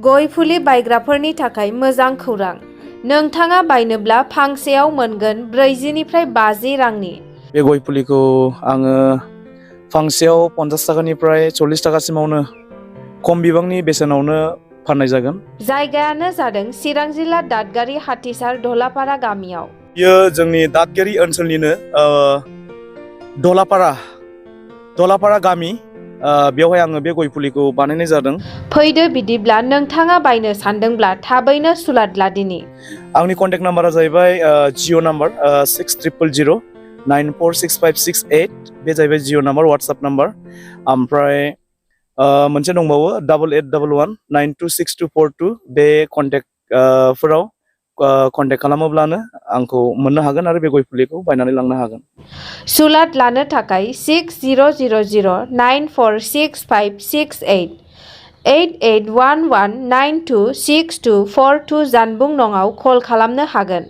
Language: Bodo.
गय फुलि बायग्राफोरनि थाखाय मोजां खौरां। नोंथाङा बायनोब्ला फांसेयाव मोनगोन 40 निफ्राय 50 रांनि। बे गय फुलिखौ आङो फांसेयाव 50 थाखानिफ्राय 40 थाखासिमावनो खम बिबांनि बेसेनावनो फाननाय जागोन। जायगायानो जादों चिरां जिल्ला दादगारि हाथिसार धलापारा गामियाव। बेयो जोंनि दादगारि ओनसोलनिनो धलापारा गामि। बेवहाय आङो बे गय फुलिखौ बानायनाय जादों। फैदो बिदिब्ला नोंथाङा बायनो सानदोंब्ला थाबैनो सुलाद लादिनि। आंनि कन्टेक्ट नाम्बारा जाहैबाय जिअ नाम्बार 600009465668। बे जाहैबाय जिअ नाम्बार, वाट्सएप नाम्बार। ओमफ्राय मोनसे दंबावो 8811926242। बे कन्टेक्ट कन्टेक्ट खालामोब्लानो आंखौ मोननो हागोन आरो बे गय फुलिखौ बायनानै लांनो हागोन। सुलाद लानो थाखाय 6000946568 8811926242 जानबुं नङाव कल खालामनो हागोन।